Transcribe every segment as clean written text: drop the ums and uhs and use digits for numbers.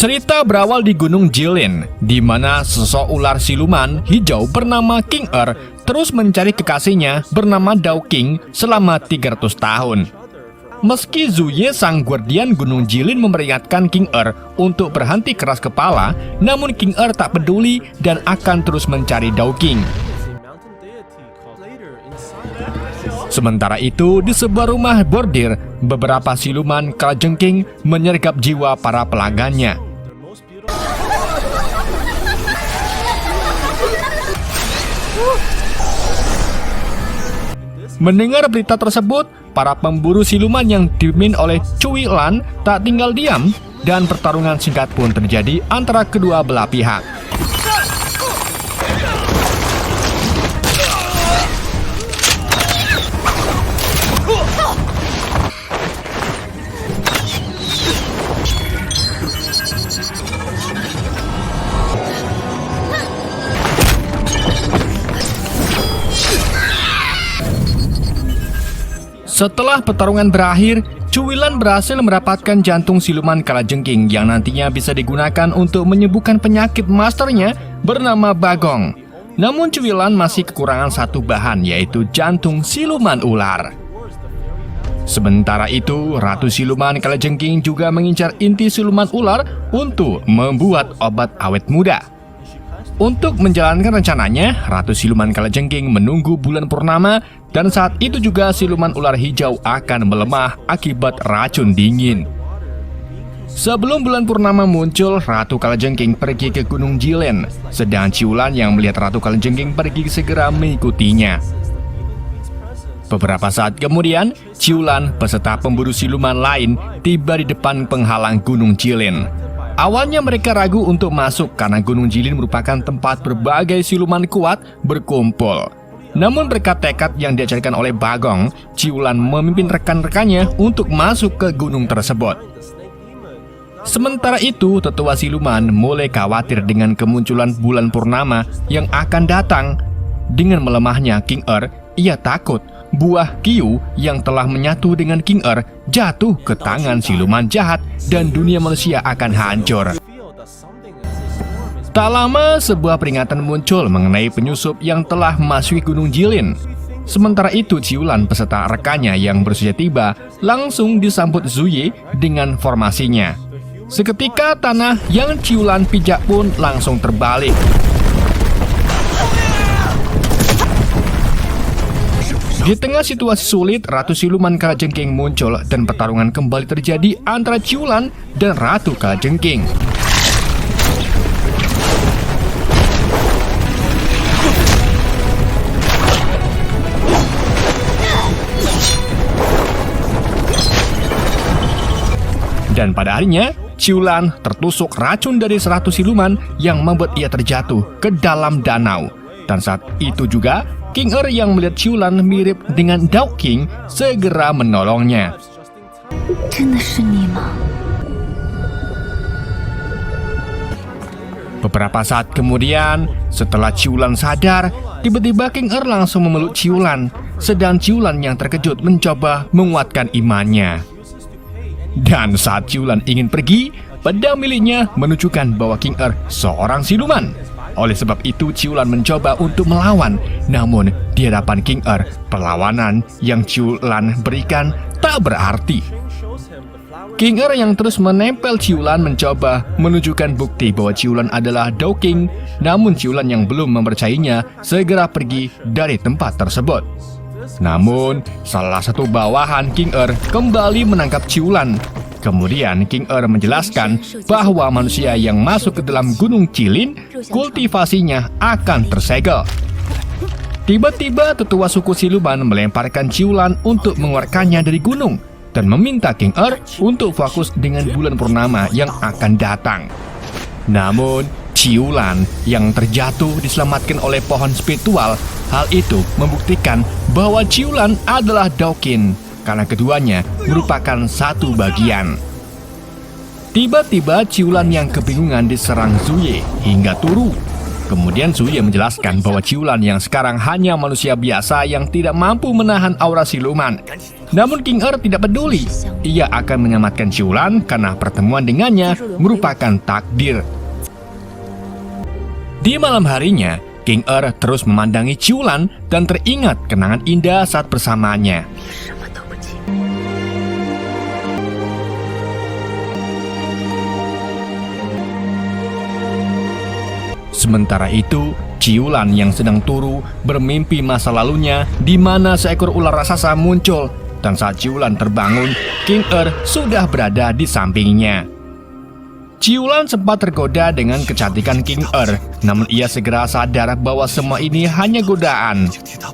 Cerita berawal di Gunung Jilin, di mana sosok ular siluman hijau bernama King Er terus mencari kekasihnya bernama Dao King selama 300 tahun. Meski Zuye, sang guardian Gunung Jilin, memperingatkan King Er untuk berhenti keras kepala, namun King Er tak peduli dan akan terus mencari Dao King. Sementara itu, di sebuah rumah bordir, beberapa siluman kalajengking menyergap jiwa para pelanggannya. Mendengar berita tersebut, para pemburu siluman yang dipimpin oleh Cui Lan tak tinggal diam, dan pertarungan singkat pun terjadi antara kedua belah pihak. Setelah pertarungan berakhir, Cui Lan berhasil mendapatkan jantung siluman kalajengking yang nantinya bisa digunakan untuk menyembuhkan penyakit masternya bernama Bagong. Namun Cui Lan masih kekurangan satu bahan, yaitu jantung siluman ular. Sementara itu, Ratu Siluman Kalajengking juga mengincar inti siluman ular untuk membuat obat awet muda. Untuk menjalankan rencananya, Ratu Siluman Kalajengking menunggu bulan purnama, dan saat itu juga siluman ular hijau akan melemah akibat racun dingin. Sebelum bulan purnama muncul, Ratu Kalajengking pergi ke Gunung Jilin, sedang Ciulan yang melihat Ratu Kalajengking pergi segera mengikutinya. Beberapa saat kemudian, Ciulan beserta pemburu siluman lain tiba di depan penghalang Gunung Jilin. Awalnya mereka ragu untuk masuk karena Gunung Jilin merupakan tempat berbagai siluman kuat berkumpul. Namun berkat tekad yang diajarkan oleh Bagong, Ciulan memimpin rekan-rekannya untuk masuk ke gunung tersebut. Sementara itu, tetua siluman mulai khawatir dengan kemunculan bulan purnama yang akan datang. Dengan melemahnya King Er, ia takut buah Qiu yang telah menyatu dengan King Er jatuh ke tangan siluman jahat dan dunia manusia akan hancur. Tak lama, sebuah peringatan muncul mengenai penyusup yang telah memasuki Gunung Jilin. Sementara itu, Ciulan beserta rekannya yang bersedia tiba langsung disambut Zuye dengan formasinya. Seketika tanah yang Ciulan pijak pun langsung terbalik. Di tengah situasi sulit, Ratu Siluman Kalajengking muncul dan pertarungan kembali terjadi antara Ciulan dan Ratu Kalajengking. Dan pada harinya, Ciulan tertusuk racun dari 100 siluman yang membuat ia terjatuh ke dalam danau. Dan saat itu juga, King Er yang melihat Ciulan mirip dengan Dao King segera menolongnya. Beberapa saat kemudian, setelah Ciulan sadar, tiba-tiba King Er langsung memeluk Ciulan, sedang Ciulan yang terkejut mencoba menguatkan imannya. Dan saat Ciulan ingin pergi, pedang miliknya menunjukkan bahwa King Er seorang siluman. Oleh sebab itu, Ciulan mencoba untuk melawan. Namun, di hadapan King Er, perlawanan yang Ciulan berikan tak berarti. King Er yang terus menempel Ciulan mencoba menunjukkan bukti bahwa Ciulan adalah Dao King. Namun, Ciulan yang belum mempercayainya segera pergi dari tempat tersebut. Namun, salah satu bawahan King Er kembali menangkap Ciulan. Kemudian King Er menjelaskan bahwa manusia yang masuk ke dalam Gunung Jilin, kultivasinya akan tersegel. Tiba-tiba tetua suku siluman melemparkan Ciulan untuk mengeluarkannya dari gunung dan meminta King Er untuk fokus dengan bulan purnama yang akan datang. Namun, Ciulan yang terjatuh diselamatkan oleh pohon spiritual. Hal itu membuktikan bahwa Ciulan adalah Dao King, karena keduanya merupakan satu bagian. Tiba-tiba Ciulan yang kebingungan diserang Zuye hingga turu. Kemudian Zuye menjelaskan bahwa Ciulan yang sekarang hanya manusia biasa yang tidak mampu menahan aura siluman. Namun King Er tidak peduli. Ia akan menyelamatkan Ciulan karena pertemuan dengannya merupakan takdir. Di malam harinya, King Er terus memandangi Ciulan dan teringat kenangan indah saat bersamanya. Sementara itu, Ciulan yang sedang turu bermimpi masa lalunya di mana seekor ular raksasa muncul, dan saat Ciulan terbangun, King Er sudah berada di sampingnya. Ciulan sempat tergoda dengan kecantikan King Er, namun ia segera sadar bahwa semua ini hanya godaan.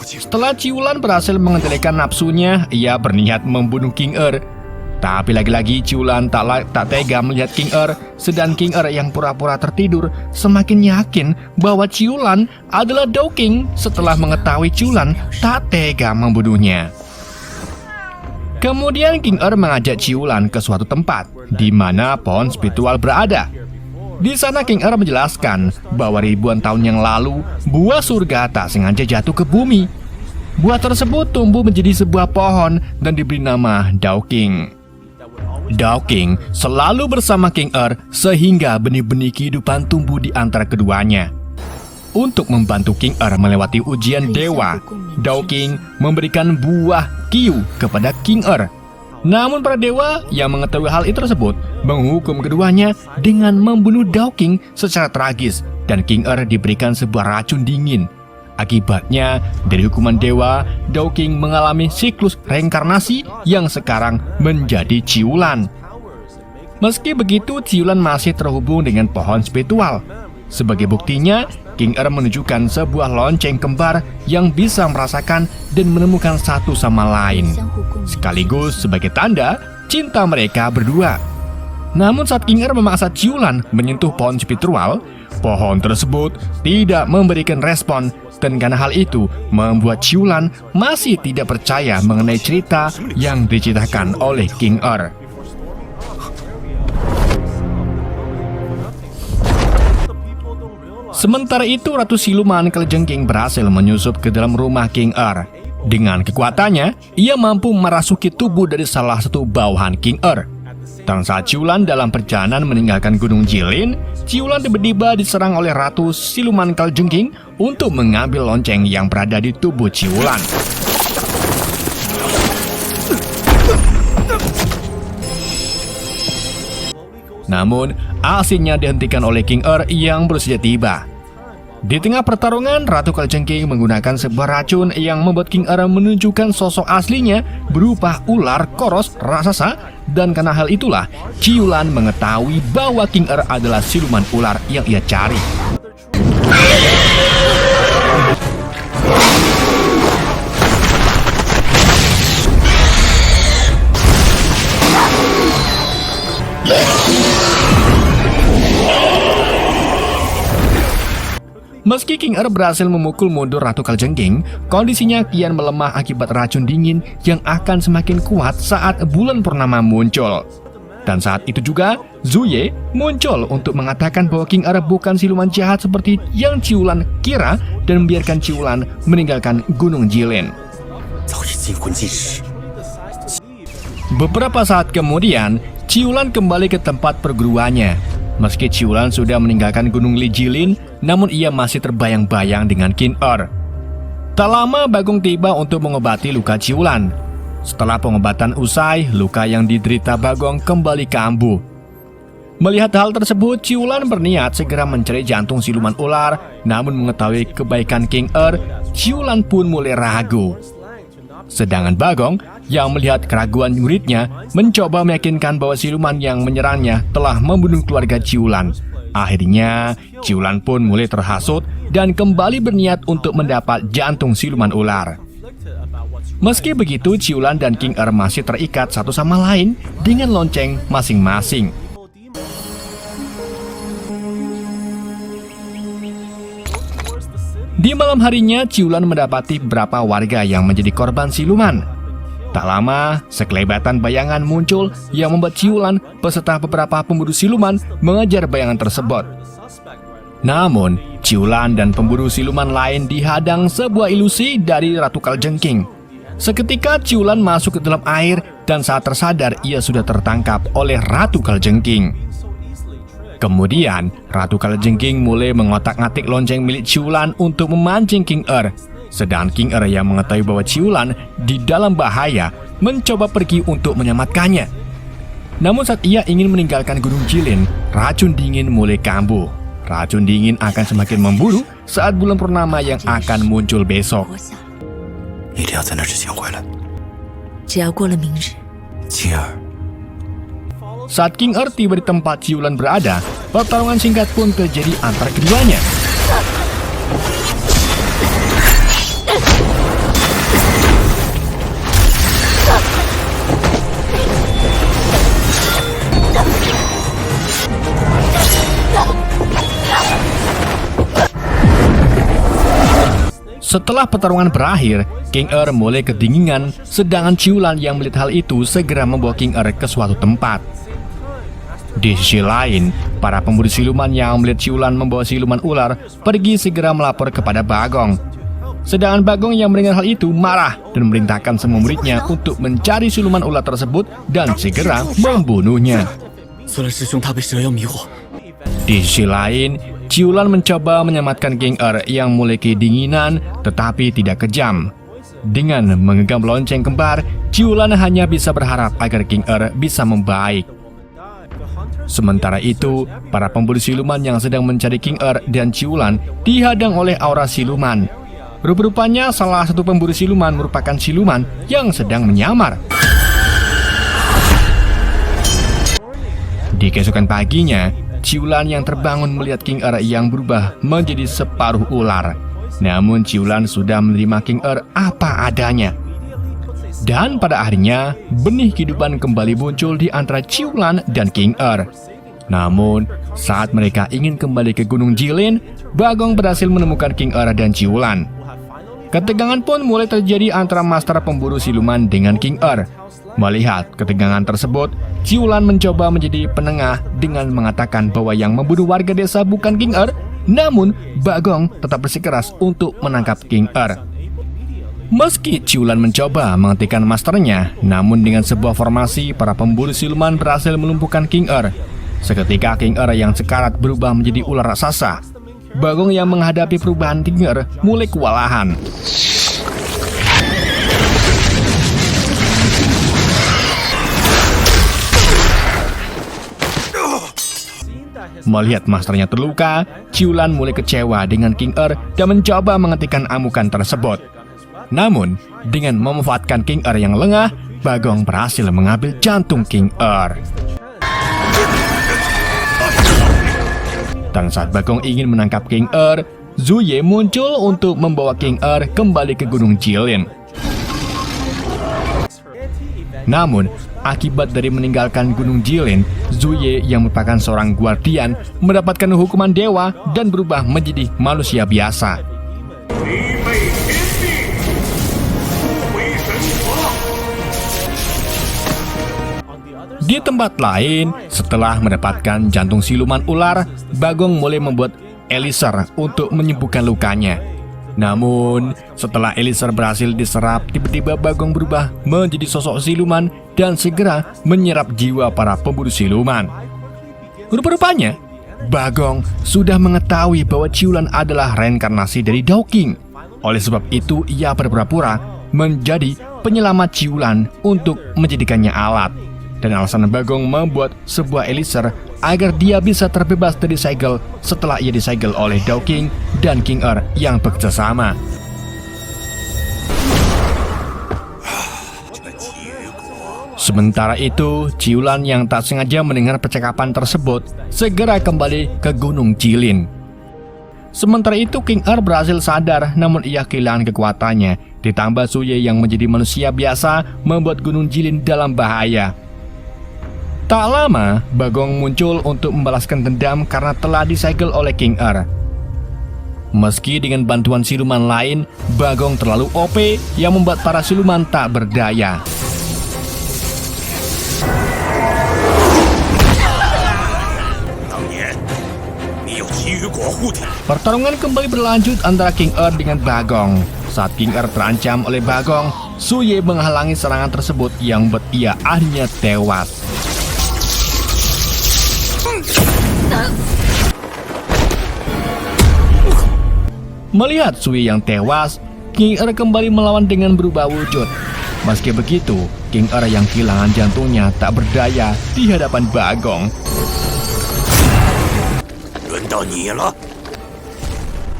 Setelah Ciulan berhasil mengendalikan nafsunya, ia berniat membunuh King Er. Tapi lagi-lagi Ciulan tak tega melihat King Er, sedang King Er yang pura-pura tertidur semakin yakin bahwa Ciulan adalah Dowking setelah mengetahui Ciulan tak tega membunuhnya. Kemudian King Er mengajak Ciulan ke suatu tempat di mana pohon spiritual berada. Di sana King Er menjelaskan bahwa ribuan tahun yang lalu buah surga tak sengaja jatuh ke bumi. Buah tersebut tumbuh menjadi sebuah pohon dan diberi nama Dowking. Dowking selalu bersama King Er sehingga benih-benih kehidupan tumbuh di antara keduanya. Untuk membantu King Er melewati ujian dewa, Dowking memberikan buah Qiu kepada King Er. Namun para dewa yang mengetahui hal itu tersebut menghukum keduanya dengan membunuh Dowking secara tragis, dan King Er diberikan sebuah racun dingin. Akibatnya, dari hukuman dewa, Dowking mengalami siklus reinkarnasi yang sekarang menjadi Ciulan. Meski begitu, Ciulan masih terhubung dengan pohon spiritual. Sebagai buktinya, King Er menunjukkan sebuah lonceng kembar yang bisa merasakan dan menemukan satu sama lain, sekaligus sebagai tanda cinta mereka berdua. Namun saat King Er memaksa Ciulan menyentuh pohon spiritual, pohon tersebut tidak memberikan respon, dan karena hal itu membuat Ciulan masih tidak percaya mengenai cerita yang diceritakan oleh King Er. Sementara itu, Ratu Siluman Kalajengking berhasil menyusup ke dalam rumah King Er. Dengan kekuatannya, ia mampu merasuki tubuh dari salah satu bawahan King Er. Dan saat Ciulan dalam perjalanan meninggalkan Gunung Jilin, Ciulan tiba-tiba diserang oleh Ratu Siluman Kalajengking untuk mengambil lonceng yang berada di tubuh Ciulan. Namun, aksinya dihentikan oleh King Er yang baru saja tiba. Di tengah pertarungan, Ratu Kalajengking menggunakan sebuah racun yang membuat King Er menunjukkan sosok aslinya berupa ular koros raksasa, dan karena hal itulah Ciulan mengetahui bahwa King Er adalah siluman ular yang ia cari. Meski King Er berhasil memukul mundur Ratu Kalajengking, kondisinya kian melemah akibat racun dingin yang akan semakin kuat saat bulan purnama muncul. Dan saat itu juga, Zuye muncul untuk mengatakan bahwa King Er bukan siluman jahat seperti yang Ciulan kira dan membiarkan Ciulan meninggalkan Gunung Jilin. Beberapa saat kemudian, Ciulan kembali ke tempat perguruannya. Meski Ciulan sudah meninggalkan Gunung Li Jilin, namun ia masih terbayang-bayang dengan King Er. Tak lama Bagong tiba untuk mengobati luka Ciulan. Setelah pengobatan usai, luka yang diderita Bagong kembali kambuh. Melihat hal tersebut, Ciulan berniat segera mencari jantung siluman ular. Namun mengetahui kebaikan King Er, Ciulan pun mulai ragu. Sedangkan Bagong yang melihat keraguan muridnya mencoba meyakinkan bahwa siluman yang menyerangnya telah membunuh keluarga Ciulan. Akhirnya, Ciulan pun mulai terhasut dan kembali berniat untuk mendapat jantung siluman ular. Meski begitu, Ciulan dan King Er masih terikat satu sama lain dengan lonceng masing-masing. Di malam harinya, Ciulan mendapati beberapa warga yang menjadi korban siluman. Tak lama, sekelebatan bayangan muncul yang membuat Ciulan beserta beberapa pemburu siluman mengejar bayangan tersebut. Namun, Ciulan dan pemburu siluman lain dihadang sebuah ilusi dari Ratu Kalajengking. Seketika Ciulan masuk ke dalam air dan saat tersadar ia sudah tertangkap oleh Ratu Kalajengking. Kemudian Ratu Kalajengking mulai mengotak-atik lonceng milik Ciulan untuk memancing King Er. Sedang King Er yang mengetahui bahwa Ciulan di dalam bahaya mencoba pergi untuk menyelamatkannya. Namun saat ia ingin meninggalkan Gunung Jilin, racun dingin mulai kambuh. Racun dingin akan semakin membunuh saat bulan purnama yang akan muncul besok. 一定要在那之前回来。只要过了明日， 青儿， Saat King Er tiba di tempat Ciulan berada, pertarungan singkat pun terjadi antara keduanya. Setelah pertarungan berakhir, King Er mulai kedinginan, sedangkan Ciulan yang melihat hal itu segera membawa King Er ke suatu tempat. Di sisi lain, para pemburu siluman yang melihat Ciulan membawa siluman ular pergi segera melapor kepada Bagong. Sedangkan Bagong yang mendengar hal itu marah dan memerintahkan semua muridnya untuk mencari siluman ular tersebut dan segera membunuhnya. 苏兰师兄他被蛇妖迷惑， Di sisi lain, Ciulan mencoba menyelamatkan King Er yang mulai kedinginan tetapi tidak kejam. Dengan menggenggam lonceng kembar, Ciulan hanya bisa berharap agar King Er bisa membaik. Sementara itu, para pemburu siluman yang sedang mencari King Er dan Ciulan dihadang oleh aura siluman. Rupa-rupanya salah satu pemburu siluman merupakan siluman yang sedang menyamar. Di keesokan paginya, Ciulan yang terbangun melihat King Er yang berubah menjadi separuh ular. Namun Ciulan sudah menerima King Er apa adanya. Dan pada akhirnya, benih kehidupan kembali muncul di antara Ciulan dan King Er. Namun, saat mereka ingin kembali ke Gunung Jilin, Bagong berhasil menemukan King Er dan Ciulan. Ketegangan pun mulai terjadi antara master pemburu siluman dengan King Er. Melihat ketegangan tersebut, Ciulan mencoba menjadi penengah dengan mengatakan bahwa yang membunuh warga desa bukan King Er, namun Bagong tetap bersikeras untuk menangkap King Er. Meski Ciulan mencoba menghentikan masternya, namun dengan sebuah formasi, para pemburu siluman berhasil melumpuhkan King Er. Seketika King Er yang sekarat berubah menjadi ular raksasa. Bagong yang menghadapi perubahan King Er mulai kewalahan. Melihat masternya terluka, Ciulan mulai kecewa dengan King Er dan mencoba menghentikan amukan tersebut. Namun, dengan memanfaatkan King Er yang lengah, Bagong berhasil mengambil jantung King Er. Dan saat Bagong ingin menangkap King Er, Zuye muncul untuk membawa King Er kembali ke Gunung Jilin. Namun, akibat dari meninggalkan Gunung Jilin, Zuye yang merupakan seorang guardian mendapatkan hukuman dewa dan berubah menjadi manusia biasa. Di tempat lain, setelah mendapatkan jantung siluman ular, Bagong mulai membuat elixir untuk menyembuhkan lukanya. Namun, setelah elixir berhasil diserap, tiba-tiba Bagong berubah menjadi sosok siluman dan segera menyerap jiwa para pemburu siluman. Rupa-rupanya, Bagong sudah mengetahui bahwa Ciulan adalah reinkarnasi dari Dao-King. Oleh sebab itu, ia berpura-pura menjadi penyelamat Ciulan untuk menjadikannya alat. Dan alasan Bagong membuat sebuah elixir agar dia bisa terbebas dari segel setelah ia disegel oleh Dao-King dan King Er yang bekerja sama. Sementara itu, Ciulan yang tak sengaja mendengar percakapan tersebut segera kembali ke Gunung Jilin. Sementara itu, King Er berhasil sadar, namun ia kehilangan kekuatannya. Ditambah Zuye yang menjadi manusia biasa membuat Gunung Jilin dalam bahaya. Tak lama, Bagong muncul untuk membalaskan dendam karena telah disegel oleh King Er. Meski dengan bantuan siluman lain, Bagong terlalu OP yang membuat para siluman tak berdaya. Pertarungan kembali berlanjut antara King Er dengan Bagong. Saat King Er terancam oleh Bagong, Suye menghalangi serangan tersebut yang membuat ia akhirnya tewas. Melihat Suye yang tewas, King Er kembali melawan dengan berubah wujud. Meski begitu, King Er yang kehilangan jantungnya tak berdaya di hadapan Bagong. 轮到你了。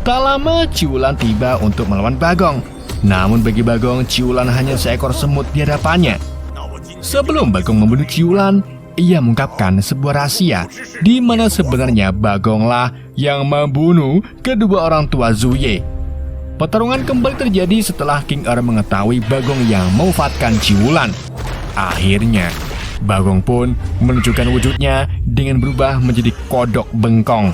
Tak lama, Ciulan tiba untuk melawan Bagong. Namun bagi Bagong, Ciulan hanya seekor semut di hadapannya. Sebelum Bagong membunuh Ciulan, ia mengungkapkan sebuah rahasia, di mana sebenarnya Bagonglah yang membunuh kedua orang tua Zuye. Pertarungan kembali terjadi setelah King Er mengetahui Bagong yang mewafatkan Ciulan. Akhirnya, Bagong pun menunjukkan wujudnya dengan berubah menjadi kodok bengkong.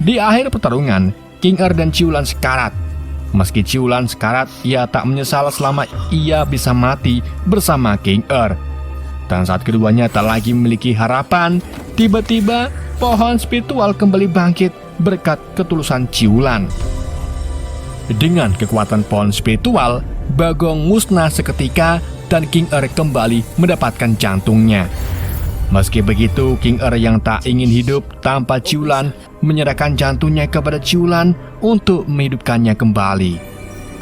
Di akhir pertarungan, King Er dan Ciulan sekarat. Meski Ciulan sekarat, ia tak menyesal selama ia bisa mati bersama King Er. Dan saat keduanya tak lagi memiliki harapan, tiba-tiba pohon spiritual kembali bangkit berkat ketulusan Ciulan. Dengan kekuatan pohon spiritual, Bagong musnah seketika dan King Er kembali mendapatkan jantungnya. Meski begitu, King Er yang tak ingin hidup tanpa Ciulan menyerahkan jantungnya kepada Ciulan untuk menghidupkannya kembali.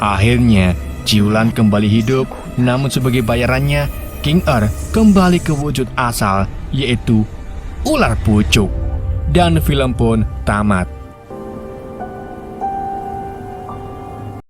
Akhirnya, Ciulan kembali hidup, namun sebagai bayarannya, King Er kembali ke wujud asal, yaitu ular pucuk. Dan film pun tamat.